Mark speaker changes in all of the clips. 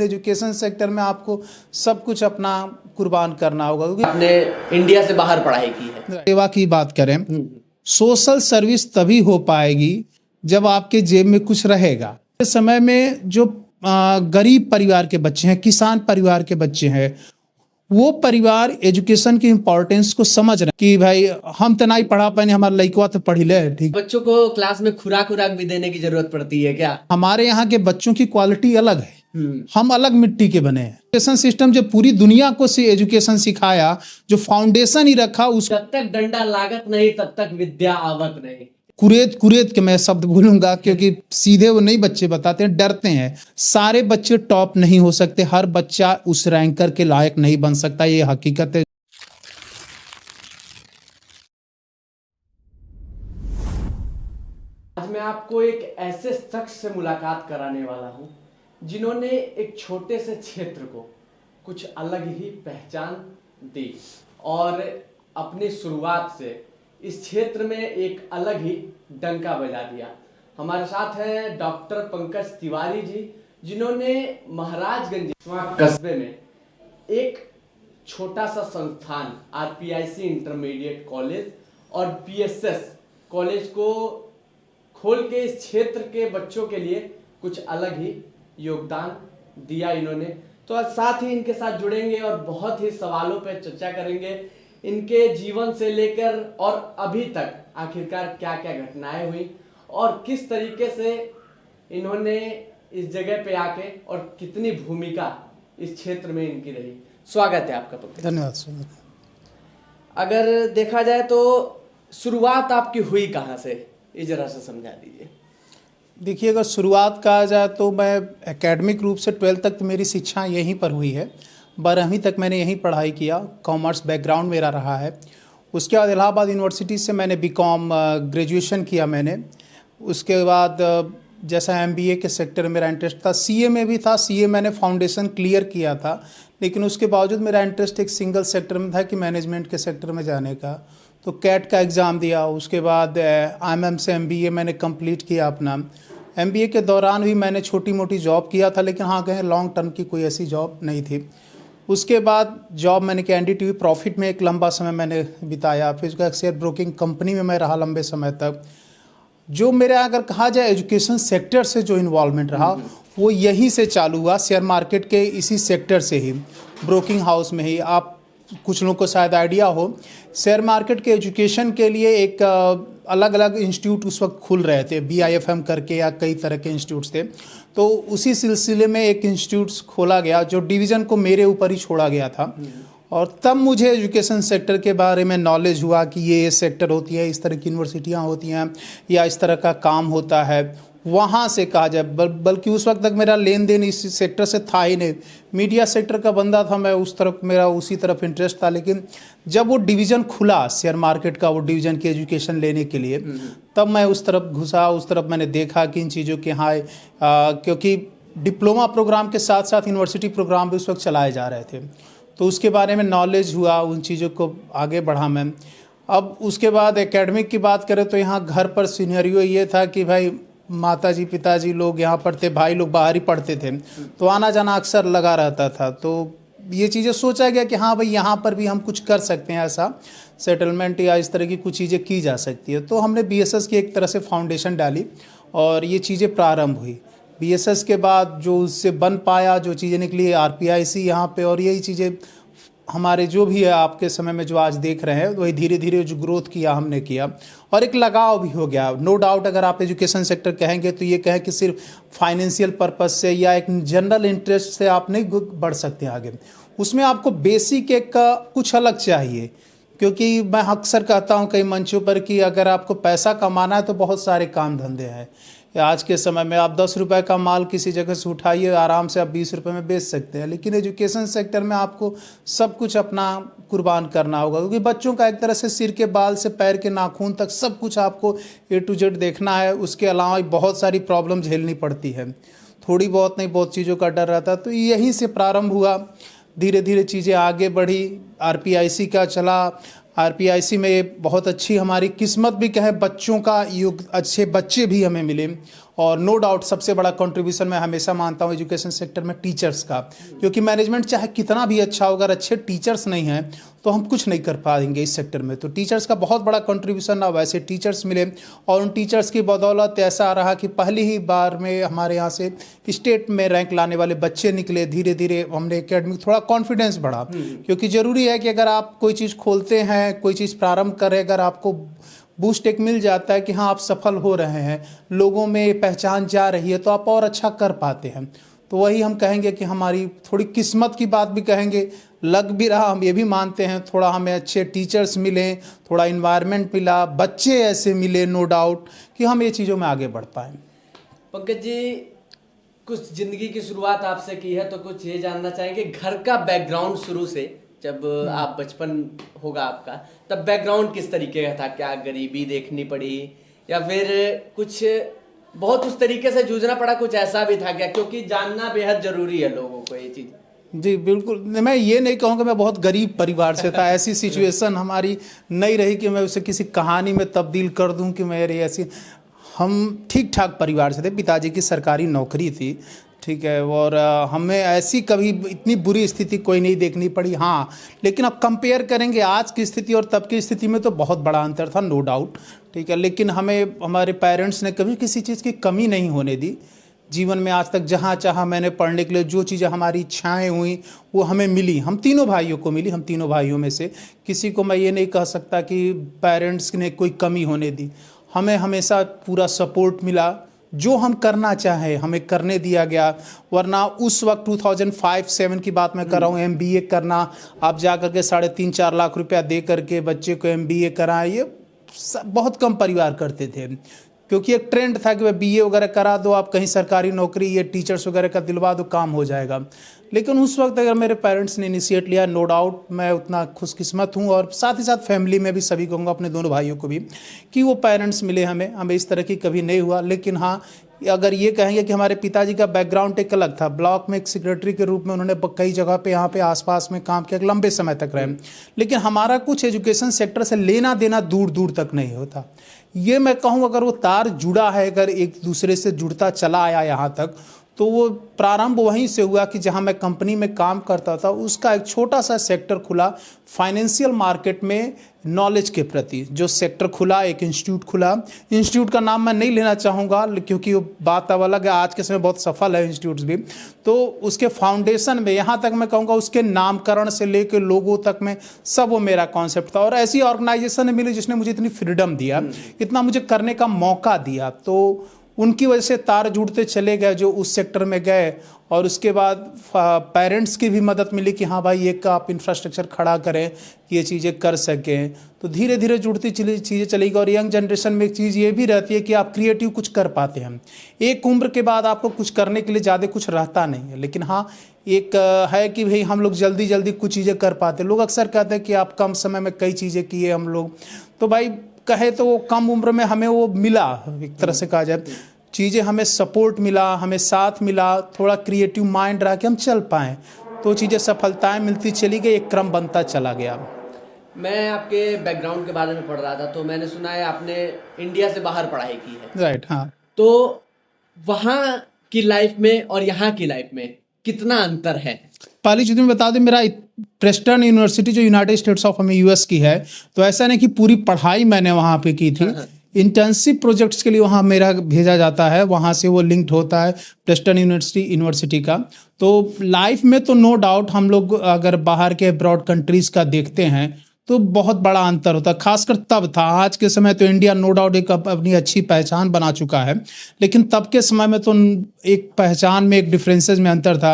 Speaker 1: Education sector में आपको सब कुछ अपना कुर्बान करना होगा, क्योंकि
Speaker 2: आपने इंडिया से बाहर पढ़ाई की है।
Speaker 1: सेवा की बात करें, सोशल सर्विस तभी हो पाएगी जब आपके जेब में कुछ रहेगा। इस समय में जो गरीब परिवार के बच्चे हैं, किसान परिवार के बच्चे हैं, वो परिवार एजुकेशन की इम्पोर्टेंस को समझ रहे हैं कि भाई हम तो नहीं पढ़ा पाए, हमारा लड़का तो पढ़ ले, ठीक।
Speaker 2: बच्चों को क्लास में खुराक भी देने की जरूरत पड़ती है क्या?
Speaker 1: हमारे यहाँ के बच्चों की क्वालिटी अलग है, हम अलग मिट्टी के बने हैं। एजुकेशन सिस्टम जो पूरी दुनिया को एजुकेशन सिखाया, जो फाउंडेशन ही रखा, उस
Speaker 2: जब तक डंडा लागत नहीं तब तक विद्या आवत नहीं।
Speaker 1: कुरेद के मैं शब्द बोलूंगा, क्योंकि सीधे वो नहीं बच्चे बताते हैं, डरते हैं। सारे बच्चे टॉप नहीं हो सकते, हर बच्चा उस रैंकर के लायक नहीं बन सकता, ये हकीकत है।
Speaker 2: आज मैं आपको एक ऐसे शख्स से मुलाकात कराने वाला हूं जिन्होंने एक छोटे से क्षेत्र को कुछ अलग ही पहचान दी और अपनी शुरुआत से इस क्षेत्र में एक अलग ही डंका बजा दिया। हमारे साथ हैं डॉक्टर पंकज तिवारी जी, जिन्होंने महाराजगंज कस्बे में एक छोटा सा संस्थान आरपीआईसी इंटरमीडिएट कॉलेज और पीएसएस कॉलेज को खोल के इस क्षेत्र के बच्चों के लिए कुछ अलग ही योगदान दिया इन्होंने। तो आज साथ ही इनके साथ जुड़ेंगे और बहुत ही सवालों पर चर्चा करेंगे, इनके जीवन से लेकर और अभी तक आखिरकार क्या क्या घटनाएं हुई और किस तरीके से इन्होंने इस जगह पे आके और कितनी भूमिका इस क्षेत्र में इनकी रही। स्वागत है आपका पंकज।
Speaker 1: धन्यवाद।
Speaker 2: अगर देखा जाए तो शुरुआत आपकी हुई कहाँ से, ये जरा से समझा दीजिए।
Speaker 1: देखिए, अगर शुरुआत कहा जाए तो मैं एकेडमिक रूप से 12th तक तो मेरी शिक्षा यहीं पर हुई है। 12वीं तक मैंने यहीं पढ़ाई किया, कॉमर्स बैकग्राउंड मेरा रहा है। उसके बाद इलाहाबाद यूनिवर्सिटी से मैंने बीकॉम ग्रेजुएशन किया मैंने। उसके बाद जैसा एमबीए के सेक्टर में मेरा इंटरेस्ट था, सीए में भी था, सीए मैंने फाउंडेशन क्लियर किया था, लेकिन उसके बावजूद मेरा इंटरेस्ट एक सिंगल सेक्टर में था कि मैनेजमेंट के सेक्टर में जाने का। तो कैट का एग्ज़ाम दिया, उसके बाद आईएमएम से एमबीए मैंने कंप्लीट किया अपना। एमबीए के दौरान भी मैंने छोटी मोटी जॉब किया था, लेकिन हाँ कहें लॉन्ग टर्म की कोई ऐसी जॉब नहीं थी। उसके बाद जॉब मैंने कि एनडीटीवी प्रॉफिट में एक लंबा समय मैंने बिताया, फिर उसका शेयर ब्रोकिंग कंपनी में मैं रहा लंबे समय तक। जो मेरा अगर कहा जाए एजुकेशन सेक्टर से जो इन्वॉल्वमेंट रहा वो यहीं से चालू हुआ, शेयर मार्केट के इसी सेक्टर से ही, ब्रोकिंग हाउस में ही। आप कुछ लोगों को शायद आइडिया हो, शेयर मार्केट के एजुकेशन के लिए एक अलग अलग इंस्टीट्यूट उस वक्त खुल रहे थे, BIFM करके या कई तरह के इंस्टीट्यूट्स थे। तो उसी सिलसिले में एक इंस्टीट्यूट खोला गया जो डिवीज़न को मेरे ऊपर ही छोड़ा गया था, और तब मुझे एजुकेशन सेक्टर के बारे में नॉलेज हुआ कि ये सेक्टर होती है, इस तरह की यूनिवर्सिटियाँ होती हैं या इस तरह का काम होता है। वहाँ से कहा जाए, बल्कि उस वक्त तक मेरा लेन देन इस सेक्टर से था ही नहीं। मीडिया सेक्टर का बंदा था मैं, उस तरफ मेरा उसी तरफ इंटरेस्ट था। लेकिन जब वो डिवीज़न खुला शेयर मार्केट का, वो डिवीज़न की एजुकेशन लेने के लिए, तब मैं उस तरफ घुसा। उस तरफ मैंने देखा कि इन चीज़ों के हाँ, क्योंकि डिप्लोमा प्रोग्राम के साथ साथ यूनिवर्सिटी प्रोग्राम भी उस वक्त चलाए जा रहे थे, तो उसके बारे में नॉलेज हुआ, उन चीज़ों को आगे बढ़ा मैं। अब उसके बाद एकेडमिक की बात करें तो यहाँ घर पर सिनेरियो ये था कि भाई माताजी पिताजी लोग यहाँ पढ़ते, भाई लोग बाहर ही पढ़ते थे, तो आना जाना अक्सर लगा रहता था। तो ये चीज़ें सोचा गया कि हाँ भाई यहाँ पर भी हम कुछ कर सकते हैं, ऐसा सेटलमेंट या इस तरह की कुछ चीज़ें की जा सकती है। तो हमने बीएसएस की एक तरह से फाउंडेशन डाली और ये चीज़ें प्रारंभ हुई। बीएसएस के बाद जो उससे बन पाया, जो चीज़ें निकली आरपीआईसी यहाँ पे, और यही चीज़ें हमारे जो भी है आपके समय में जो आज देख रहे हैं, वही धीरे धीरे जो ग्रोथ किया हमने किया, और एक लगाव भी हो गया। नो डाउट अगर आप एजुकेशन सेक्टर कहेंगे तो ये कहें कि सिर्फ फाइनेंशियल पर्पस से या एक जनरल इंटरेस्ट से आप नहीं बढ़ सकते आगे, उसमें आपको बेसिक एक कुछ अलग चाहिए। क्योंकि मैं अक्सर कहता हूँ कई मंचों पर कि अगर आपको पैसा कमाना है तो बहुत सारे काम धंधे हैं। आज के समय में आप 10 रुपए का माल किसी जगह से उठाइए, आराम से आप 20 रुपए में बेच सकते हैं। लेकिन एजुकेशन सेक्टर में आपको सब कुछ अपना कुर्बान करना होगा, क्योंकि बच्चों का एक तरह से सिर के बाल से पैर के नाखून तक सब कुछ आपको A to Z देखना है। उसके अलावा बहुत सारी प्रॉब्लम झेलनी पड़ती है, थोड़ी बहुत नहीं बहुत चीज़ों का डर रहता। तो यहीं से प्रारंभ हुआ, धीरे धीरे चीज़ें आगे बढ़ी। आरपीआईसी का चला, आरपीआईसी में बहुत अच्छी हमारी किस्मत भी कहें, बच्चों का युग, अच्छे बच्चे भी हमें मिले और नो डाउट सबसे बड़ा कंट्रीब्यूशन मैं हमेशा मानता हूँ एजुकेशन सेक्टर में टीचर्स का, क्योंकि मैनेजमेंट चाहे कितना भी अच्छा हो, अगर अच्छे टीचर्स नहीं हैं तो हम कुछ नहीं कर पाएंगे इस सेक्टर में। तो टीचर्स का बहुत बड़ा कंट्रीब्यूशन रहा, वैसे टीचर्स मिले और उन टीचर्स की बदौलत ऐसा रहा कि पहली ही बार में हमारे यहाँ से स्टेट में रैंक लाने वाले बच्चे निकले। धीरे धीरे हमने एकेडमिक थोड़ा कॉन्फिडेंस बढ़ा, क्योंकि ज़रूरी है कि अगर आप कोई चीज़ खोलते हैं, कोई चीज़ प्रारंभ करें, अगर आपको बूस्ट एक मिल जाता है कि हाँ आप सफल हो रहे हैं, लोगों में पहचान जा रही है, तो आप और अच्छा कर पाते हैं। तो वही हम कहेंगे कि हमारी थोड़ी किस्मत की बात भी कहेंगे, लग भी रहा, हम ये भी मानते हैं, थोड़ा हमें अच्छे टीचर्स मिले, थोड़ा इन्वायरमेंट मिला, बच्चे ऐसे मिले, नो डाउट कि हम ये चीज़ों में आगे बढ़ पाएँ।
Speaker 2: पंकज जी, कुछ जिंदगी की शुरुआत आपसे की है, तो कुछ ये जानना चाहेंगे घर का बैकग्राउंड शुरू से, जब आप बचपन होगा आपका, तब बैकग्राउंड किस तरीके का था? क्या गरीबी देखनी पड़ी या फिर कुछ बहुत उस तरीके से जूझना पड़ा, कुछ ऐसा भी था क्या? क्योंकि जानना बेहद जरूरी है लोगों को ये चीज़।
Speaker 1: जी बिल्कुल, मैं ये नहीं कहूँगा मैं बहुत गरीब परिवार से था, ऐसी सिचुएशन हमारी नहीं रही कि मैं उसे किसी कहानी में तब्दील कर दूं कि मेरी ऐसी। हम ठीक ठाक परिवार से थे, पिताजी की सरकारी नौकरी थी, ठीक है, और हमें ऐसी कभी इतनी बुरी स्थिति कोई नहीं देखनी पड़ी। हाँ, लेकिन अब कंपेयर करेंगे आज की स्थिति और तब की स्थिति में तो बहुत बड़ा अंतर था, नो डाउट, ठीक है। लेकिन हमें हमारे पेरेंट्स ने कभी किसी चीज़ की कमी नहीं होने दी जीवन में। आज तक जहाँ चाहा मैंने पढ़ने के लिए जो चीज़ें हमारी इच्छाएं हुई वो हमें मिली, हम तीनों भाइयों को मिली। हम तीनों भाइयों में से किसी को मैं ये नहीं कह सकता कि पेरेंट्स ने कोई कमी होने दी। हमें हमेशा पूरा सपोर्ट मिला, जो हम करना चाहें हमें करने दिया गया। वरना उस वक्त 2005-7 की बात मैं कर रहा हूँ, MBA करना, आप जा करके 3.5-4 लाख रुपया दे करके बच्चे को MBA कराएं, ये बहुत कम परिवार करते थे, क्योंकि एक ट्रेंड था कि भाई BA वगैरह करा दो, आप कहीं सरकारी नौकरी, ये टीचर्स वगैरह का दिलवा दो, काम हो जाएगा। लेकिन उस वक्त अगर मेरे पेरेंट्स ने इनिशिएट लिया, नो डाउट मैं उतना खुशकिस्मत हूँ, और साथ ही साथ फैमिली में भी सभी कहूँगा, अपने दोनों भाइयों को भी, कि वो पेरेंट्स मिले हमें इस तरह की कभी नहीं हुआ। लेकिन हाँ, अगर ये कहेंगे कि हमारे पिताजी का बैकग्राउंड एक अलग था, ब्लॉक में एक सेक्रेटरी के रूप में उन्होंने कई जगह पे यहाँ पे आसपास में काम किया, लंबे समय तक रहे। लेकिन हमारा कुछ एजुकेशन सेक्टर से लेना देना दूर दूर तक नहीं होता। ये मैं कहूँ, अगर वो तार जुड़ा है, अगर एक दूसरे से जुड़ता चला आया यहाँ तक, तो वो प्रारंभ वहीं से हुआ कि जहाँ मैं कंपनी में काम करता था, उसका एक छोटा सा सेक्टर खुला फाइनेंशियल मार्केट में नॉलेज के प्रति, जो सेक्टर खुला, एक इंस्टीट्यूट खुला। इंस्टीट्यूट का नाम मैं नहीं लेना चाहूँगा क्योंकि वो बात अब अलग है, आज के समय बहुत सफल है इंस्टीट्यूट्स भी। तो उसके फाउंडेशन में, यहाँ तक मैं कहूँगा उसके नामकरण से लेकर लोगों तक में सब वो मेरा कॉन्सेप्ट था। और ऐसी ऑर्गेनाइजेशन मिली जिसने मुझे इतनी फ्रीडम दिया, इतना मुझे करने का मौका दिया, तो उनकी वजह से तार जुड़ते चले गए जो उस सेक्टर में गए। और उसके बाद पेरेंट्स की भी मदद मिली कि हाँ भाई, एक आप इंफ्रास्ट्रक्चर खड़ा करें कि ये चीज़ें कर सकें। तो धीरे धीरे जुड़ती चीज़ें चली गई। और यंग जनरेशन में एक चीज़ ये भी रहती है कि आप क्रिएटिव कुछ कर पाते हैं। एक उम्र के बाद आपको कुछ करने के लिए ज़्यादा कुछ रहता नहीं है, लेकिन हाँ एक है कि भाई हम लोग जल्दी जल्दी कुछ चीज़ें कर पाते। लोग अक्सर कहते हैं कि आप कम समय में कई चीज़ें किए हम लोग, तो भाई कहे तो वो कम उम्र में हमें वो मिला, एक तरह से कहा जाए, चीज़ें हमें सपोर्ट मिला, हमें साथ मिला, थोड़ा क्रिएटिव माइंड रहा कि हम चल पाएँ, तो चीज़ें सफलताएं मिलती चली गई, एक क्रम बनता चला गया।
Speaker 2: मैं आपके बैकग्राउंड के बारे में पढ़ रहा था, तो मैंने सुना है आपने इंडिया से बाहर पढ़ाई की है।
Speaker 1: राइट, हाँ।
Speaker 2: तो वहाँ की लाइफ में और यहाँ की लाइफ में कितना अंतर है?
Speaker 1: पहली चीज़ मैं बता दूं, मेरा प्रेस्टन यूनिवर्सिटी जो यूनाइटेड स्टेट्स ऑफ US की है, तो ऐसा नहीं कि पूरी पढ़ाई मैंने वहाँ पे की थी। इंटर्नशिप प्रोजेक्ट्स के लिए वहाँ मेरा भेजा जाता है, वहाँ से वो लिंक्ड होता है प्रेस्टन यूनिवर्सिटी का। तो लाइफ में तो नो डाउट हम लोग अगर बाहर के अब्रॉड कंट्रीज़ का देखते हैं तो बहुत बड़ा अंतर होता है, खासकर तब था। आज के समय तो इंडिया नो डाउट एक अपनी अच्छी पहचान बना चुका है, लेकिन तब के समय में तो एक पहचान में, एक डिफरेंसेस में अंतर था।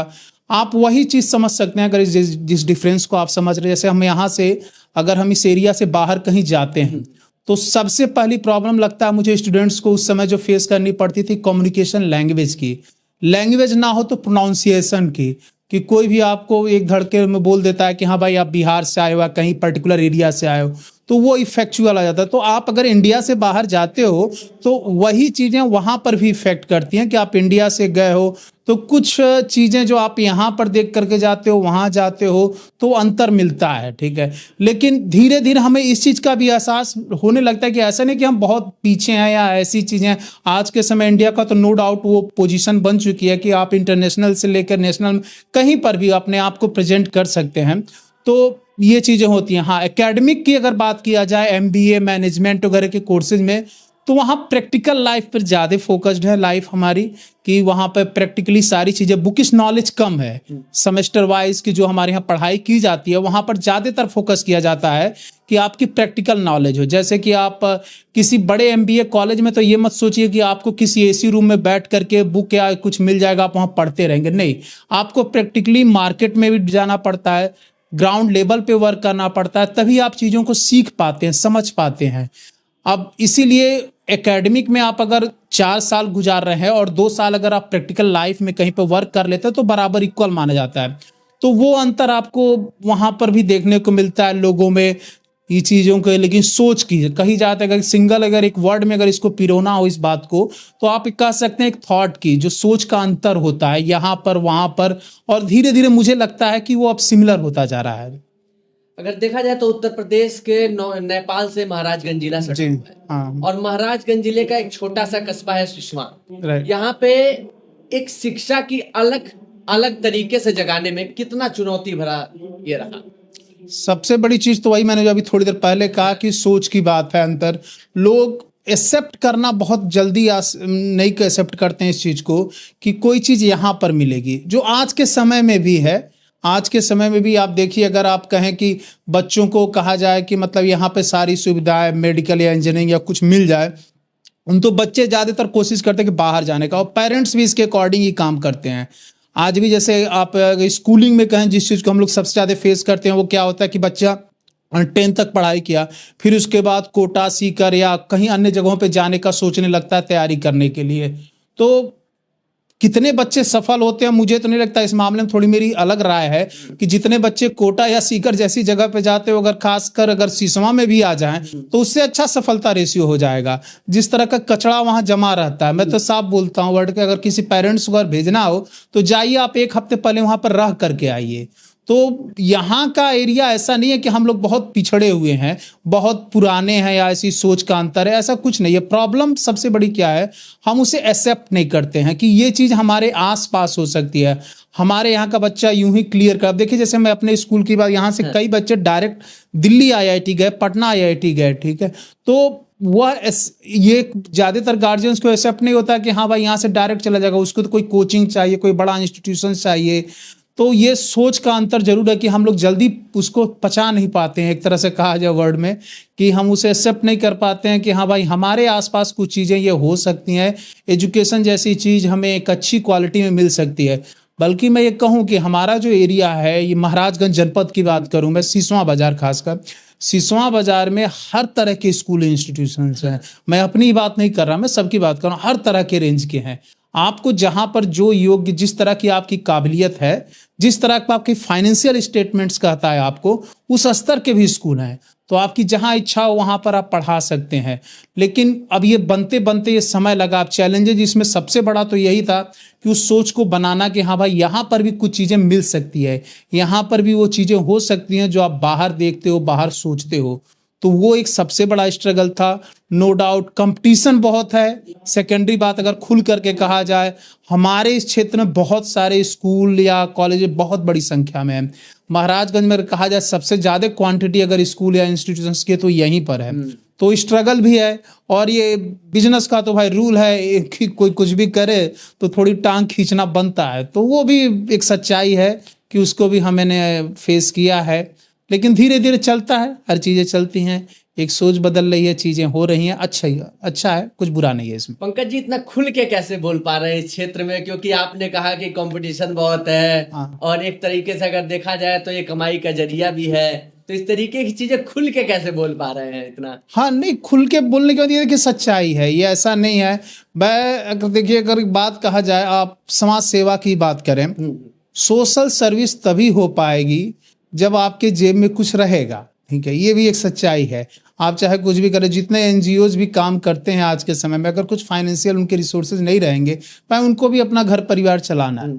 Speaker 1: आप वही चीज़ समझ सकते हैं अगर जिस डिफरेंस को आप समझ रहे हैं। जैसे हम यहाँ से, अगर हम इस एरिया से बाहर कहीं जाते हैं, तो सबसे पहली प्रॉब्लम लगता है मुझे स्टूडेंट्स को उस समय जो फेस करनी पड़ती थी, कम्युनिकेशन लैंग्वेज की। लैंग्वेज ना हो तो प्रोनाउंसिएशन की, कि कोई भी आपको एक धड़के में बोल देता है कि हाँ भाई आप बिहार से आए हो, कहीं पर्टिकुलर एरिया से आए हो, तो वो इफेक्चुअल आ जाता है। तो आप अगर इंडिया से बाहर जाते हो तो वही चीज़ें वहाँ पर भी इफेक्ट करती हैं कि आप इंडिया से गए हो तो कुछ चीज़ें जो आप यहाँ पर देख करके जाते हो वहाँ जाते हो तो अंतर मिलता है, ठीक है। लेकिन धीरे धीरे हमें इस चीज़ का भी एहसास होने लगता है कि ऐसा नहीं कि हम बहुत पीछे हैं या ऐसी चीज़ें। आज के समय इंडिया का तो नो डाउट वो पोजीशन बन चुकी है कि आप इंटरनेशनल से लेकर नेशनल कहीं पर भी अपने आप को प्रेजेंट कर सकते हैं। तो ये चीज़ें होती हैं। हाँ, एकेडमिक की अगर बात किया जाए एमबीए मैनेजमेंट वगैरह के कोर्सेज में तो वहाँ प्रैक्टिकल लाइफ पर ज़्यादा फोकस्ड है लाइफ हमारी, कि वहाँ पर प्रैक्टिकली सारी चीज़ें, बुकिश नॉलेज कम है। सेमेस्टर वाइज की जो हमारे यहाँ पढ़ाई की जाती है वहाँ पर ज़्यादातर फोकस किया जाता है कि आपकी प्रैक्टिकल नॉलेज हो। जैसे कि आप किसी बड़े एमबीए कॉलेज में तो ये मत सोचिए कि आपको किसी एसी रूम में बैठ करके बुक या कुछ मिल जाएगा आप वहाँ पढ़ते रहेंगे, नहीं। आपको प्रैक्टिकली मार्केट में भी जाना पड़ता है, ग्राउंड लेवल पे वर्क करना पड़ता है, तभी आप चीज़ों को सीख पाते हैं, समझ पाते हैं। अब इसीलिए एकेडमिक में आप अगर 4 साल गुजार रहे हैं और 2 साल अगर आप प्रैक्टिकल लाइफ में कहीं पे वर्क कर लेते हैं तो बराबर इक्वल माना जाता है। तो वो अंतर आपको वहाँ पर भी देखने को मिलता है लोगों में ये चीज़ों के। लेकिन सोच की कही जाता है, अगर सिंगल अगर एक वर्ड में अगर इसको पिरोना हो इस बात को तो आप कह सकते हैं एक थॉट की, जो सोच का अंतर होता है यहाँ पर वहाँ पर, और धीरे धीरे मुझे लगता है कि वो अब सिमिलर होता जा रहा है।
Speaker 2: अगर देखा जाए तो उत्तर प्रदेश के नेपाल से महाराजगंज जिला सटा
Speaker 1: जी,
Speaker 2: हुआ है।
Speaker 1: हाँ।
Speaker 2: और महाराजगंज जिले का एक छोटा सा कस्बा है सिसवां।
Speaker 1: राइट।
Speaker 2: यहाँ पे एक शिक्षा की अलग अलग तरीके से जगाने में कितना चुनौती भरा ये रहा।
Speaker 1: सबसे बड़ी चीज तो वही मैंने जो अभी थोड़ी देर पहले कहा कि सोच की बात है। अंतर लोग एक्सेप्ट करना बहुत जल्दी नहीं एक्सेप्ट करते हैं इस चीज को कि कोई चीज यहाँ पर मिलेगी, जो आज के समय में भी है। आज के समय में भी आप देखिए, अगर आप कहें कि बच्चों को कहा जाए कि मतलब यहाँ पे सारी सुविधाएं मेडिकल या इंजीनियरिंग या कुछ मिल जाए, उन तो बच्चे ज़्यादातर कोशिश करते हैं कि बाहर जाने का, और पेरेंट्स भी इसके अकॉर्डिंग ही काम करते हैं। आज भी जैसे आप स्कूलिंग में कहें, जिस चीज़ को हम लोग सबसे ज़्यादा फेस करते हैं वो क्या होता है कि बच्चा 10 तक पढ़ाई किया, फिर उसके बाद कोटा सीकर या कहीं अन्य जगहों पे जाने का सोचने लगता है तैयारी करने के लिए। तो कितने बच्चे सफल होते हैं, मुझे तो नहीं लगता। इस मामले में थोड़ी मेरी अलग राय है कि जितने बच्चे कोटा या सीकर जैसी जगह पे जाते हो, अगर खासकर अगर सिसवा में भी आ जाएं तो उससे अच्छा सफलता रेशियो हो जाएगा। जिस तरह का कचरा वहाँ जमा रहता है, मैं तो साफ बोलता हूँ वर्ड के, अगर किसी पेरेंट्स को अगर भेजना हो तो जाइए आप 1 हफ्ते पहले वहाँ पर रह करके आइए। तो यहाँ का एरिया ऐसा नहीं है कि हम लोग बहुत पिछड़े हुए हैं, बहुत पुराने हैं या ऐसी सोच का अंतर है, ऐसा कुछ नहीं है। प्रॉब्लम सबसे बड़ी क्या है, हम उसे एक्सेप्ट नहीं करते हैं कि ये चीज़ हमारे आसपास हो सकती है। हमारे यहाँ का बच्चा यूं ही क्लियर कर, देखिए जैसे मैं अपने स्कूल की बात, यहाँ से कई बच्चे डायरेक्ट दिल्ली IIT गए, पटना IIT गए, ठीक है। तो वह ये ज़्यादातर गार्जियंस को एक्सेप्ट नहीं होता कि हाँ भाई यहाँ से डायरेक्ट चला जाएगा, उसको तो कोई कोचिंग चाहिए, कोई बड़ा इंस्टीट्यूशन चाहिए। तो ये सोच का अंतर जरूर है कि हम लोग जल्दी उसको पचा नहीं पाते हैं, एक तरह से कहा जाए वर्ड में, कि हम उसे एक्सेप्ट नहीं कर पाते हैं कि हाँ भाई हमारे आसपास कुछ चीज़ें ये हो सकती हैं, एजुकेशन जैसी चीज़ हमें एक अच्छी क्वालिटी में मिल सकती है। बल्कि मैं ये कहूँ कि हमारा जो एरिया है, ये महाराजगंज जनपद की बात करूँ मैं, सिसवा बाज़ार, खासकर सिसवा बाज़ार में हर तरह के स्कूल इंस्टीट्यूशंस हैं। मैं अपनी बात नहीं कर रहा, मैं सबकी बात कर रहा हूँ, हर तरह के रेंज के हैं। आपको जहाँ पर जो योग्य, जिस तरह की आपकी काबिलियत है, जिस तरह का आपकी फाइनेंशियल स्टेटमेंट्स कहता है आपको, उस स्तर के भी स्कूल हैं। तो आपकी जहाँ इच्छा हो वहाँ पर आप पढ़ा सकते हैं। लेकिन अब ये बनते बनते ये समय लगा। अब चैलेंजेज इसमें सबसे बड़ा तो यही था कि उस सोच को बनाना कि हाँ भाई यहाँ पर भी कुछ चीज़ें मिल सकती है, यहाँ पर भी वो चीज़ें हो सकती हैं जो आप बाहर देखते हो, बाहर सोचते हो। तो वो एक सबसे बड़ा स्ट्रगल था। नो डाउट कंपटीशन बहुत है। सेकेंडरी बात अगर खुल करके कहा जाए, हमारे इस क्षेत्र में बहुत सारे स्कूल या कॉलेज बहुत बड़ी संख्या में है। महाराजगंज में कहा जाए सबसे ज़्यादा क्वांटिटी अगर स्कूल या इंस्टीट्यूशंस के तो यहीं पर है। तो स्ट्रगल भी है। और ये बिजनेस का तो भाई रूल है कि कोई कुछ भी करे तो थोड़ी टांग खींचना बनता है। तो वो भी एक सच्चाई है कि उसको भी हमने फेस किया है। लेकिन धीरे धीरे चलता है, हर चीज़ें चलती हैं, एक सोच बदल रही है, चीज़ें हो रही हैं। अच्छा है, कुछ बुरा नहीं है इसमें।
Speaker 2: पंकज जी इतना खुल के कैसे बोल पा रहे हैं इस क्षेत्र में, क्योंकि आपने कहा कि कंपटीशन बहुत है।
Speaker 1: हाँ।
Speaker 2: और एक तरीके से अगर देखा जाए तो ये कमाई का जरिया भी है, तो इस तरीके की चीजें खुल के कैसे बोल पा रहे हैं इतना?
Speaker 1: हाँ, नहीं, खुल के बोलने की वजह देखिए सच्चाई है, ये ऐसा नहीं है। मैं अगर देखिए, अगर बात कहा जाए, आप समाज सेवा की बात करें, सोशल सर्विस तभी हो पाएगी जब आपके जेब में कुछ रहेगा। ठीक है, ये भी एक सच्चाई है। आप चाहे कुछ भी करें, जितने एनजीओज भी काम करते हैं आज के समय में, अगर कुछ फाइनेंशियल उनके रिसोर्सेज नहीं रहेंगे, भाई उनको भी अपना घर परिवार चलाना है।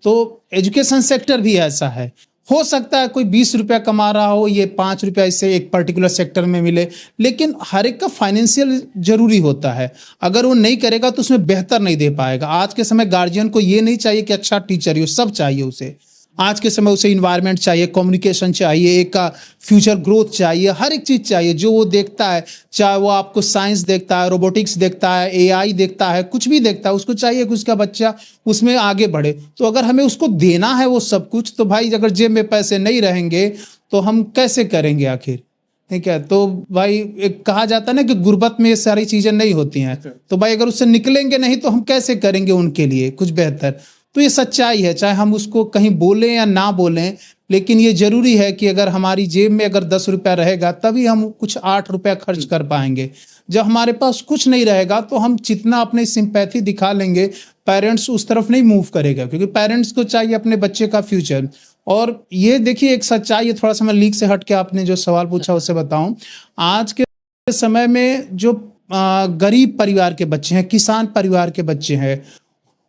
Speaker 1: तो एजुकेशन सेक्टर भी ऐसा है। हो सकता है कोई 20 रुपया कमा रहा हो, ये 5 रुपया इससे एक पर्टिकुलर सेक्टर में मिले, लेकिन हर एक का फाइनेंशियल जरूरी होता है। अगर वो नहीं करेगा तो उसमें बेहतर नहीं दे पाएगा। आज के समय गार्जियन को ये नहीं चाहिए कि अच्छा टीचर ही हो, सब चाहिए उसे। आज के समय उसे इन्वायरमेंट चाहिए, कम्युनिकेशन चाहिए, एक का फ्यूचर ग्रोथ चाहिए, हर एक चीज़ चाहिए जो वो देखता है। चाहे वो आपको साइंस देखता है, रोबोटिक्स देखता है, एआई देखता है, कुछ भी देखता है, उसको चाहिए कि उसका बच्चा उसमें आगे बढ़े। तो अगर हमें उसको देना है वो सब कुछ, तो भाई अगर जेब में पैसे नहीं रहेंगे तो हम कैसे करेंगे आखिर? ठीक है, तो भाई एक कहा जाता है ना कि गुर्बत में ये सारी चीज़ें नहीं होती हैं। तो भाई अगर उससे निकलेंगे नहीं तो हम कैसे करेंगे उनके लिए कुछ बेहतर? तो ये सच्चाई है, चाहे हम उसको कहीं बोलें या ना बोलें, लेकिन ये जरूरी है कि अगर हमारी जेब में अगर 10 रुपया रहेगा तभी हम कुछ 8 रुपया खर्च कर पाएंगे। जब हमारे पास कुछ नहीं रहेगा तो हम जितना अपने सिंपैथी दिखा लेंगे, पेरेंट्स उस तरफ नहीं मूव करेगा, क्योंकि पेरेंट्स को चाहिए अपने बच्चे का फ्यूचर। और ये देखिए एक सच्चाई है, थोड़ा सा मैं लीक से हट के आपने जो सवाल पूछा उससे बताऊं। आज के समय में जो गरीब परिवार के बच्चे हैं, किसान परिवार के बच्चे हैं,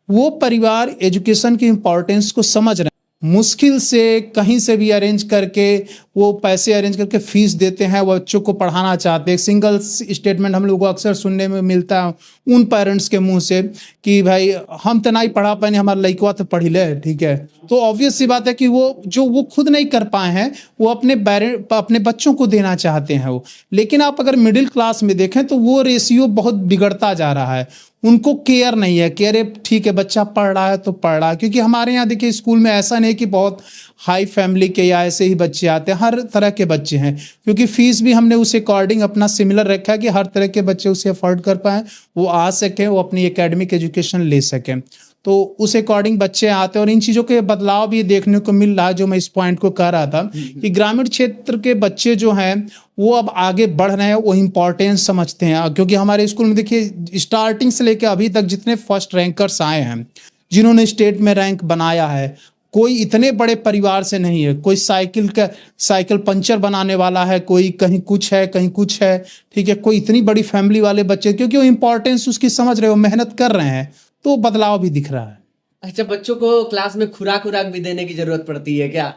Speaker 1: वो परिवार एजुकेशन की इम्पोर्टेंस को समझ रहे हैं। मुश्किल से कहीं से भी अरेंज करके वो पैसे अरेंज करके फीस देते हैं, वो बच्चों को पढ़ाना चाहते हैं। सिंगल स्टेटमेंट हम लोगों को अक्सर सुनने में मिलता है उन पेरेंट्स के मुंह से कि भाई हम तो नहीं पढ़ा पाए, हमारा लड़का तो पढ़ ले। ठीक है, तो ऑब्वियस सी बात है कि वो जो वो खुद नहीं कर पाए हैं वो अपने बच्चों को देना चाहते हैं वो। लेकिन आप अगर मिडिल क्लास में देखें तो वो रेशियो बहुत बिगड़ता जा रहा है। उनको केयर नहीं है कि अरे ठीक है बच्चा पढ़ रहा है तो पढ़ रहा है। क्योंकि हमारे यहाँ देखिए स्कूल में ऐसा नहीं कि बहुत हाई फैमिली के या ऐसे ही बच्चे आते हैं, हर तरह के बच्चे हैं। क्योंकि फीस भी हमने उस अकॉर्डिंग अपना सिमिलर रखा है कि हर तरह के बच्चे उसे अफोर्ड कर पाएँ, वो आ सकें, वो अपनी एकेडमिक एजुकेशन ले सकें। तो उस अकॉर्डिंग बच्चे आते हैं और इन चीज़ों के बदलाव भी देखने को मिल रहा है। जो मैं इस पॉइंट को कह रहा था कि ग्रामीण क्षेत्र के बच्चे जो हैं वो अब आगे बढ़ रहे हैं, वो इम्पोर्टेंस समझते हैं। क्योंकि हमारे स्कूल में देखिए स्टार्टिंग से लेकर अभी तक जितने फर्स्ट रैंकर्स आए हैं, जिन्होंने स्टेट में रैंक बनाया है, कोई इतने बड़े परिवार से नहीं है। कोई साइकिल पंचर बनाने वाला है, कोई कहीं कुछ है कहीं कुछ है। ठीक है, कोई इतनी बड़ी फैमिली वाले बच्चे, क्योंकि वो इम्पोर्टेंस उसकी समझ रहे हो, मेहनत कर रहे हैं, तो बदलाव भी दिख रहा है।
Speaker 2: अच्छा, बच्चों को क्लास में खुराक भी देने की जरूरत पड़ती है क्या?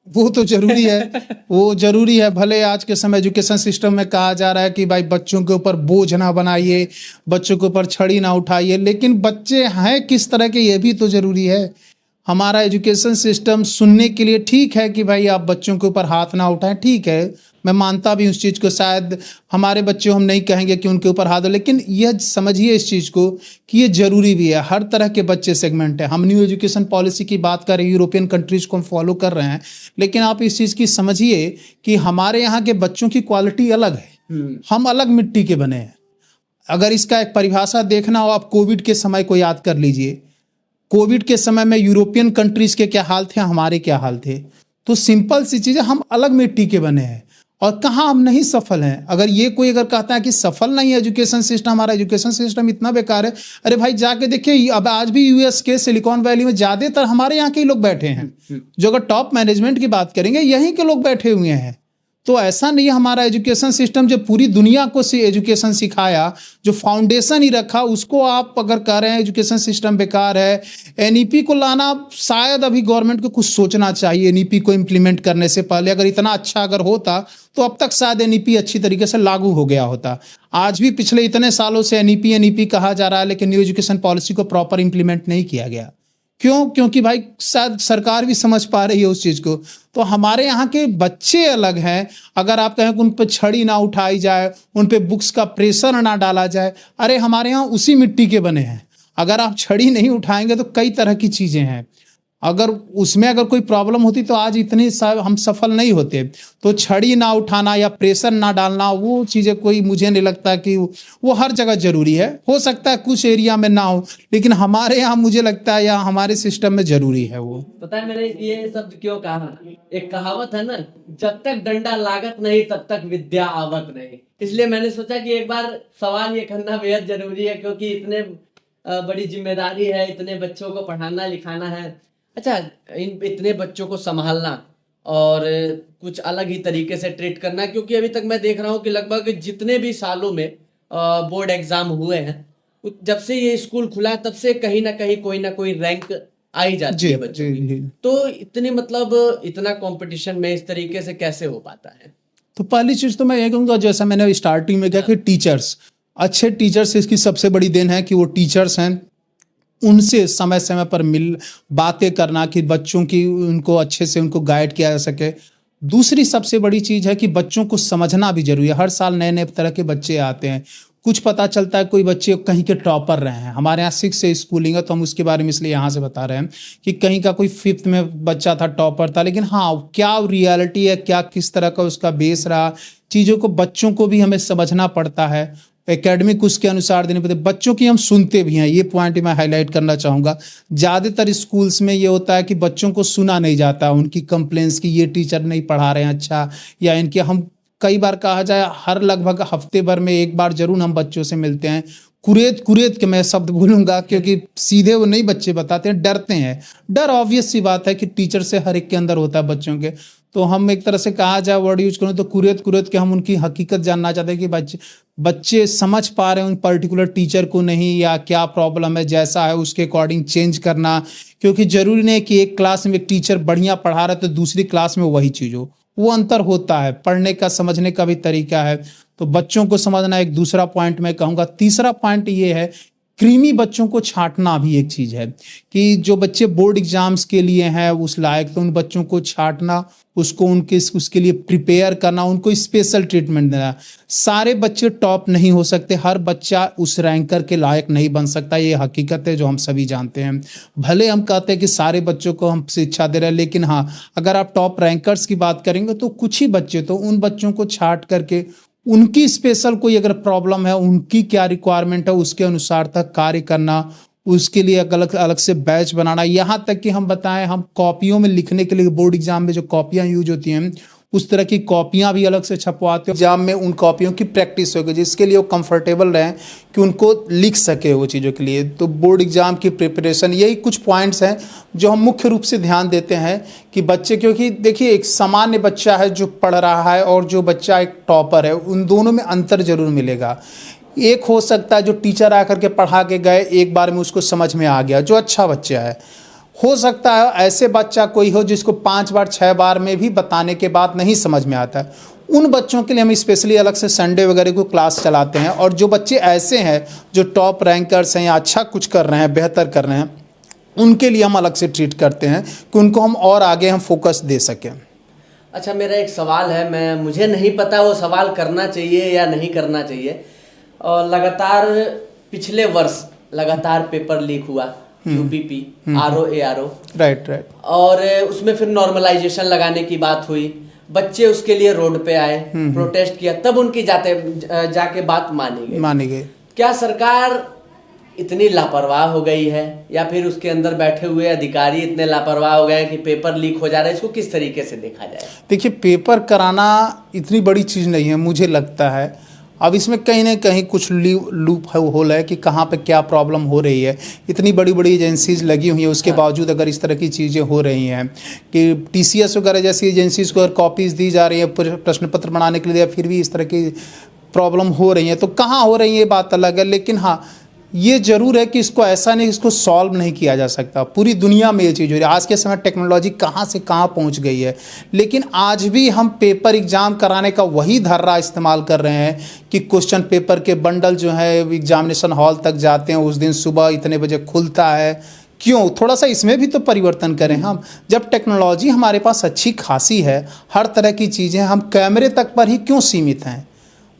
Speaker 1: वो तो जरूरी है, वो जरूरी है। भले आज के समय एजुकेशन सिस्टम में कहा जा रहा है कि भाई बच्चों के ऊपर बोझ ना बनाइए, बच्चों के ऊपर छड़ी ना उठाइए, लेकिन बच्चे हैं किस तरह के ये भी तो जरूरी है। हमारा एजुकेशन सिस्टम सुनने के लिए ठीक है कि भाई आप बच्चों के ऊपर हाथ ना उठाएं, ठीक है, मैं मानता भी उस चीज़ को। शायद हमारे बच्चे हम नहीं कहेंगे कि उनके ऊपर हाथ हो, लेकिन यह समझिए इस चीज़ को कि ये जरूरी भी है। हर तरह के बच्चे सेगमेंट है। हम न्यू एजुकेशन पॉलिसी की बात कर रहे हैं, यूरोपियन कंट्रीज को हम फॉलो कर रहे हैं, लेकिन आप इस चीज़ की समझिए कि हमारे यहाँ के बच्चों की क्वालिटी अलग है, हम अलग मिट्टी के बने हैं। अगर इसका एक परिभाषा देखना हो, आप कोविड के समय को याद कर लीजिए। कोविड के समय में यूरोपियन कंट्रीज के क्या हाल थे, हमारे क्या हाल थे। तो सिंपल सी चीज़ है, हम अलग मिट्टी के बने हैं और कहाँ हम नहीं सफल हैं। अगर ये कोई अगर कहता है कि सफल नहीं है एजुकेशन सिस्टम, हमारा एजुकेशन सिस्टम इतना बेकार है, अरे भाई जाके देखिए, अब आज भी यूएस के सिलिकॉन वैली में ज़्यादातर हमारे यहाँ के ही लोग बैठे हैं। जो अगर टॉप मैनेजमेंट की बात करेंगे, यहीं के लोग बैठे हुए हैं। तो ऐसा नहीं है, हमारा एजुकेशन सिस्टम जो पूरी दुनिया को एजुकेशन सिखाया, जो फाउंडेशन ही रखा, उसको आप अगर कह रहे हैं एजुकेशन सिस्टम बेकार है। एनईपी को लाना शायद अभी गवर्नमेंट को कुछ सोचना चाहिए। एनईपी को इम्प्लीमेंट करने से पहले अगर इतना अच्छा अगर होता तो अब तक शायद एनईपी अच्छी तरीके से लागू हो गया होता। आज भी पिछले इतने सालों से एनईपी कहा जा रहा है, लेकिन न्यू एजुकेशन पॉलिसी को प्रॉपर इम्प्लीमेंट नहीं किया गया। क्यों? क्योंकि भाई शायद सरकार भी समझ पा रही है उस चीज़ को। तो हमारे यहाँ के बच्चे अलग हैं। अगर आप कहें कि उन पर छड़ी ना उठाई जाए, उन पे बुक्स का प्रेशर ना डाला जाए, अरे हमारे यहाँ उसी मिट्टी के बने हैं। अगर आप छड़ी नहीं उठाएंगे तो कई तरह की चीज़ें हैं। अगर उसमें अगर कोई प्रॉब्लम होती तो आज इतने हम सफल नहीं होते। तो छड़ी ना उठाना या प्रेशर ना डालना, वो चीज़ें कोई मुझे नहीं लगता कि वो हर जगह ज़रूरी है। हो सकता है कुछ एरिया में ना हो, लेकिन हमारे यहाँ मुझे लगता है या हमारे सिस्टम में ज़रूरी है वो।
Speaker 2: पता है मैंने ये शब्द क्यों कहा? एक कहावत है ना, जब तक डंडा लागत नहीं तब तक विद्या आवत नहीं। इसलिए मैंने सोचा कि एक बार सवाल ये करना बेहद जरूरी है, क्योंकि इतने बड़ी जिम्मेदारी है, इतने बच्चों को पढ़ाना लिखाना है। अच्छा, इन इतने बच्चों को संभालना और कुछ अलग ही तरीके से ट्रीट करना, क्योंकि अभी तक मैं देख रहा हूँ कि लगभग जितने भी सालों में बोर्ड एग्जाम हुए हैं, जब से ये स्कूल खुला है तब से कहीं ना कोई रैंक आई जाती
Speaker 1: जी
Speaker 2: है बच्चों
Speaker 1: जी
Speaker 2: की।
Speaker 1: जी।
Speaker 2: तो इतनी मतलब इतना कंपटीशन में इस तरीके से कैसे हो पाता है?
Speaker 1: तो पहली चीज़ तो मैं ये कहूँगा, जैसा मैंने स्टार्टिंग में कहा कि टीचर्स, अच्छे टीचर्स इसकी सबसे बड़ी देन है कि वो टीचर्स हैं, उनसे समय समय पर मिल बातें करना कि बच्चों की उनको अच्छे से उनको गाइड किया जा सके। दूसरी सबसे बड़ी चीज़ है कि बच्चों को समझना भी ज़रूरी है। हर साल नए नए तरह के बच्चे आते हैं, कुछ पता चलता है कोई बच्चे कहीं के टॉपर रहे हैं। हमारे यहाँ 6 से स्कूलिंग है तो हम उसके बारे में इसलिए यहाँ से बता रहे हैं कि कहीं का कोई 5th में बच्चा था, टॉपर था, लेकिन हाँ क्या रियलिटी है, क्या किस तरह का उसका बेस रहा, चीज़ों को बच्चों को भी हमें समझना पड़ता है, एकेडमिक उसके अनुसार देने पड़ते। बच्चों की हम सुनते भी हैं, ये पॉइंट मैं हाईलाइट करना चाहूँगा। ज़्यादातर स्कूल्स में ये होता है कि बच्चों को सुना नहीं जाता, उनकी कंप्लेंट्स कि ये टीचर नहीं पढ़ा रहे हैं अच्छा, या इनके हम कई बार कहा जाए हर लगभग हफ्ते भर में एक बार जरूर हम बच्चों से मिलते हैं। कुरेद कुरेद के मैं शब्द भूलूंगा क्योंकि सीधे वो नहीं बच्चे बताते हैं, डरते हैं। डर ऑब्वियस सी बात है कि टीचर से हर एक के अंदर होता है बच्चों के। तो हम एक तरह से कहा जाए वर्ड यूज करें तो कुरेद कुरेद के हम उनकी हकीकत जानना चाहते हैं कि बच्चे समझ पा रहे हैं उन पर्टिकुलर टीचर को नहीं, या क्या प्रॉब्लम है, जैसा है उसके अकॉर्डिंग चेंज करना। क्योंकि जरूरी नहीं है कि एक क्लास में एक टीचर बढ़िया पढ़ा रहा है तो दूसरी क्लास में वही चीज़ हो, वो अंतर होता है, पढ़ने का समझने का भी तरीका है। तो बच्चों को समझना एक दूसरा पॉइंट मैं कहूँगा। तीसरा पॉइंट ये है, क्रीमी बच्चों को छांटना भी एक चीज़ है कि जो बच्चे बोर्ड एग्जाम्स के लिए हैं उस लायक, तो उन बच्चों को छांटना, उसको उसके लिए प्रिपेयर करना, उनको स्पेशल ट्रीटमेंट देना। सारे बच्चे टॉप नहीं हो सकते, हर बच्चा उस रैंकर के लायक नहीं बन सकता, ये हकीकत है जो हम सभी जानते हैं। भले हम कहते हैं कि सारे बच्चों को हम शिक्षा दे रहे हैं, लेकिन हाँ अगर आप टॉप रैंकर्स की बात करेंगे तो कुछ ही बच्चे, तो उन बच्चों को छांट करके उनकी स्पेशल कोई अगर प्रॉब्लम है, उनकी क्या रिक्वायरमेंट है, उसके अनुसार तक कार्य करना, उसके लिए अलग अलग से बैच बनाना। यहाँ तक कि हम बताएं, हम कॉपियों में लिखने के लिए बोर्ड एग्जाम में जो कॉपियाँ यूज होती हैं उस तरह की कॉपियाँ भी अलग से छपवाते हैं। एग्जाम में उन कॉपियों की प्रैक्टिस होगी जिसके लिए वो कंफर्टेबल रहें कि उनको लिख सके वो चीज़ों के लिए। तो बोर्ड एग्जाम की प्रिपरेशन, यही कुछ पॉइंट्स हैं जो हम मुख्य रूप से ध्यान देते हैं कि बच्चे, क्योंकि देखिए एक सामान्य बच्चा है जो पढ़ रहा है और जो बच्चा एक टॉपर है, उन दोनों में अंतर जरूर मिलेगा। एक हो सकता है जो टीचर आकर के पढ़ा के गए, एक बार में उसको समझ में आ गया, जो अच्छा बच्चा है। हो सकता है ऐसे बच्चा कोई हो जिसको 5 बार 6 बार में भी बताने के बाद नहीं समझ में आता है। उन बच्चों के लिए हम स्पेशली अलग से संडे वगैरह को क्लास चलाते हैं। और जो बच्चे ऐसे हैं जो टॉप रैंकर्स हैं या अच्छा कुछ कर रहे हैं, बेहतर कर रहे हैं, उनके लिए हम अलग से ट्रीट करते हैं कि उनको हम और आगे हम फोकस दे सकें।
Speaker 2: अच्छा, मेरा एक सवाल है, मुझे नहीं पता वो सवाल करना चाहिए या नहीं करना चाहिए। और लगातार पिछले वर्ष लगातार पेपर लीक हुआ, यूपीपी, आरओ,
Speaker 1: राइट।
Speaker 2: और उसमें फिर नॉर्मलाइजेशन लगाने की बात हुई, बच्चे उसके लिए रोड पे आए, प्रोटेस्ट किया, तब उनकी जाके बात मानी गई। क्या सरकार इतनी लापरवाह हो गई है या फिर उसके अंदर बैठे हुए अधिकारी इतने लापरवाह हो गए कि पेपर लीक हो जा रहा है? इसको किस तरीके से देखा जाए?
Speaker 1: देखिए, पेपर कराना इतनी बड़ी चीज़ नहीं है, मुझे लगता है। अब इसमें कहीं ना कहीं कुछ लूप होल है कि कहाँ पे क्या प्रॉब्लम हो रही है। इतनी बड़ी बड़ी एजेंसीज लगी हुई हैं, उसके बावजूद अगर इस तरह की चीज़ें हो रही हैं कि टीसीएस वगैरह जैसी एजेंसीज को अगर कॉपीज़ दी जा रही है प्रश्न पत्र बनाने के लिए, फिर भी इस तरह की प्रॉब्लम हो रही है, तो कहाँ हो रही है ये बात अलग है। लेकिन हाँ, ये जरूर है कि इसको ऐसा नहीं, इसको सॉल्व नहीं किया जा सकता। पूरी दुनिया में ये चीज़ हो रही है। आज के समय टेक्नोलॉजी कहाँ से कहाँ पहुँच गई है, लेकिन आज भी हम पेपर एग्ज़ाम कराने का वही धर्रा इस्तेमाल कर रहे हैं कि क्वेश्चन पेपर के बंडल जो है एग्जामिनेशन हॉल तक जाते हैं, उस दिन सुबह इतने बजे खुलता है। क्यों? थोड़ा सा इसमें भी तो परिवर्तन करें हम। जब टेक्नोलॉजी हमारे पास अच्छी खासी है, हर तरह की चीज़ें, हम कैमरे तक पर ही क्यों सीमित हैं?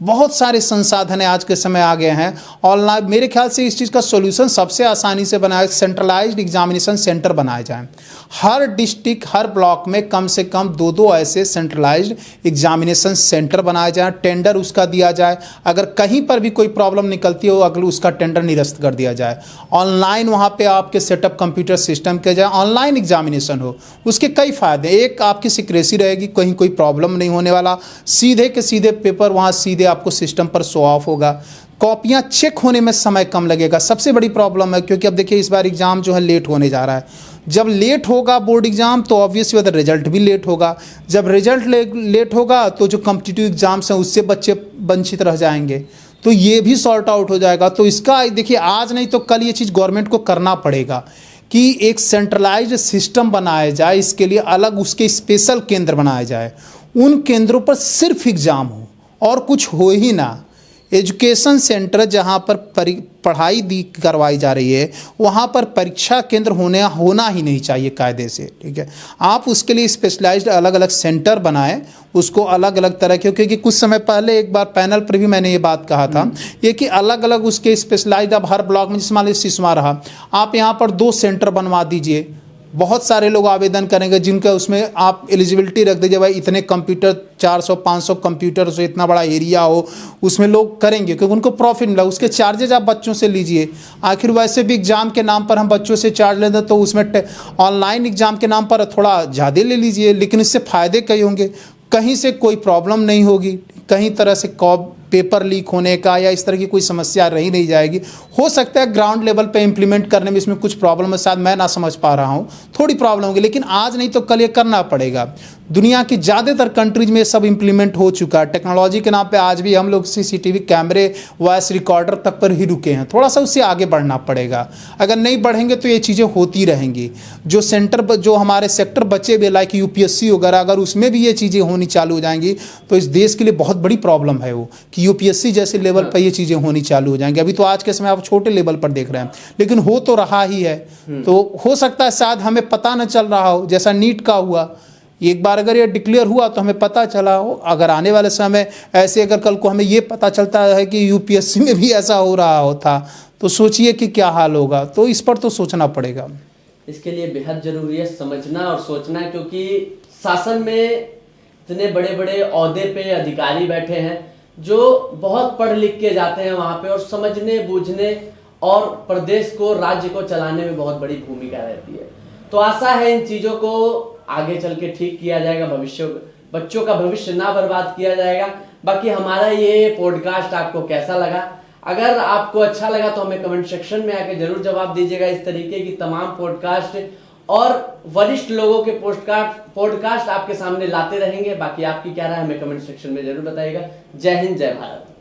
Speaker 1: बहुत सारे संसाधन आज के समय आ गए हैं ऑनलाइन। मेरे ख्याल से इस चीज़ का सॉल्यूशन सबसे आसानी से बनाया, सेंट्रलाइज्ड एग्जामिनेशन सेंटर बनाए जाएं। हर डिस्ट्रिक्ट, हर ब्लॉक में कम से कम 2-2 ऐसे सेंट्रलाइज्ड एग्जामिनेशन सेंटर बनाए जाएं। टेंडर उसका दिया जाए, अगर कहीं पर भी कोई प्रॉब्लम निकलती हो अगर उसका टेंडर निरस्त कर दिया जाए। ऑनलाइन वहाँ पे आपके सेटअप कंप्यूटर सिस्टम किया जाए, ऑनलाइन एग्जामिनेशन हो। उसके कई फ़ायदे, एक आपकी सिक्रेसी रहेगी, कहीं कोई प्रॉब्लम नहीं होने वाला, सीधे के सीधे पेपर वहाँ सीधे आपको सिस्टम पर शो ऑफ होगा। कॉपियां चेक होने में समय कम लगेगा, सबसे बड़ी प्रॉब्लम है। क्योंकि अब देखिए इस बार एग्ज़ाम जो है लेट होने जा रहा है। जब लेट होगा बोर्ड एग्ज़ाम तो ऑब्वियसली बात है रिजल्ट भी लेट होगा। जब रिजल्ट लेट होगा तो जो कॉम्पिटिटिव एग्ज़ाम्स हैं उससे बच्चे वंचित रह जाएंगे, तो ये भी सॉर्ट आउट हो जाएगा। तो इसका देखिए आज नहीं तो कल ये चीज़ गवर्नमेंट को करना पड़ेगा कि एक सेंट्रलाइज्ड सिस्टम बनाया जाए, इसके लिए अलग उसके स्पेशल केंद्र बनाए जाए, उन केंद्रों पर सिर्फ एग्ज़ाम हो और कुछ हो ही ना। एजुकेशन सेंटर जहाँ पर पढ़ाई दी करवाई जा रही है वहाँ पर परीक्षा केंद्र होना ही नहीं चाहिए कायदे से, ठीक है। आप उसके लिए स्पेशलाइज्ड अलग अलग सेंटर बनाएं, उसको अलग अलग तरह के, क्योंकि कुछ समय पहले एक बार पैनल पर भी मैंने ये बात कहा था ये कि अलग अलग उसके स्पेशलाइज्ड, अब हर ब्लॉक में जैसे मान लीजिए सिसवा रहा, आप यहाँ पर 2 सेंटर बनवा दीजिए। बहुत सारे लोग आवेदन करेंगे जिनका उसमें आप एलिजिबिलिटी रख दीजिए, भाई इतने कंप्यूटर 400-500 कंप्यूटर से इतना बड़ा एरिया हो, उसमें लोग करेंगे क्योंकि उनको प्रॉफिट मिला। उसके चार्जेज आप बच्चों से लीजिए। आखिर वैसे भी एग्ज़ाम के नाम पर हम बच्चों से चार्ज लेते हैं, तो उसमें ऑनलाइन एग्ज़ाम के नाम पर थोड़ा ज़्यादा ले लीजिए, लेकिन इससे फ़ायदे कई होंगे। कहीं से कोई प्रॉब्लम नहीं होगी, कहीं तरह से पेपर लीक होने का या इस तरह की कोई समस्या रही नहीं जाएगी। हो सकता है ग्राउंड लेवल पे इम्प्लीमेंट करने में इसमें कुछ प्रॉब्लम है, शायद मैं ना समझ पा रहा हूँ, थोड़ी प्रॉब्लम होगी, लेकिन आज नहीं तो कल ये करना पड़ेगा। दुनिया की ज़्यादातर कंट्रीज में ये सब इम्प्लीमेंट हो चुका है। टेक्नोलॉजी के नाम पे आज भी हम लोग सीसीटीवी कैमरे, वॉइस रिकॉर्डर तक पर ही रुके हैं। थोड़ा सा उससे आगे बढ़ना पड़ेगा। अगर नहीं बढ़ेंगे तो ये चीज़ें होती रहेंगी। जो सेंटर पर जो हमारे सेक्टर बचे भी लाइक यूपीएससी वगैरह, अगर उसमें भी ये चीज़ें होनी चालू हो जाएंगी तो इस देश के लिए बहुत बड़ी प्रॉब्लम है वो, कि यूपीएससी जैसे लेवल पर ये चीज़ें होनी चालू हो जाएंगी। अभी तो आज के समय आप छोटे लेवल पर देख रहे हैं, लेकिन हो तो रहा ही है। तो हो सकता है शायद हमें पता न चल रहा हो, जैसा नीट का हुआ। एक बार अगर ये डिक्लेयर हुआ तो हमें पता चला हो, अगर आने वाले समय ऐसे अगर कल को हमें ये पता चलता है कि यूपीएससी में भी ऐसा हो रहा होता तो सोचिए कि क्या हाल होगा। तो इस पर तो सोचना पड़ेगा।
Speaker 2: इसके लिए बेहद जरूरी है समझना और सोचना, क्योंकि शासन में इतने बड़े बड़े ओहदे पे अधिकारी बैठे हैं जो बहुत पढ़ लिख के जाते हैं वहां पे, और समझने बूझने और प्रदेश को, राज्य को चलाने में बहुत बड़ी भूमिका रहती है। तो आशा है इन चीजों को आगे चल के ठीक किया जाएगा, बच्चों का भविष्य ना बर्बाद किया जाएगा। बाकी हमारा ये पॉडकास्ट आपको कैसा लगा? अगर आपको अच्छा लगा तो हमें कमेंट सेक्शन में आके जरूर जवाब दीजिएगा। इस तरीके की तमाम पॉडकास्ट और वरिष्ठ लोगों के पॉडकास्ट आपके सामने लाते रहेंगे। बाकी आपकी क्या राय हमें कमेंट सेक्शन में जरूर बताइएगा। जय हिंद, जय भारत।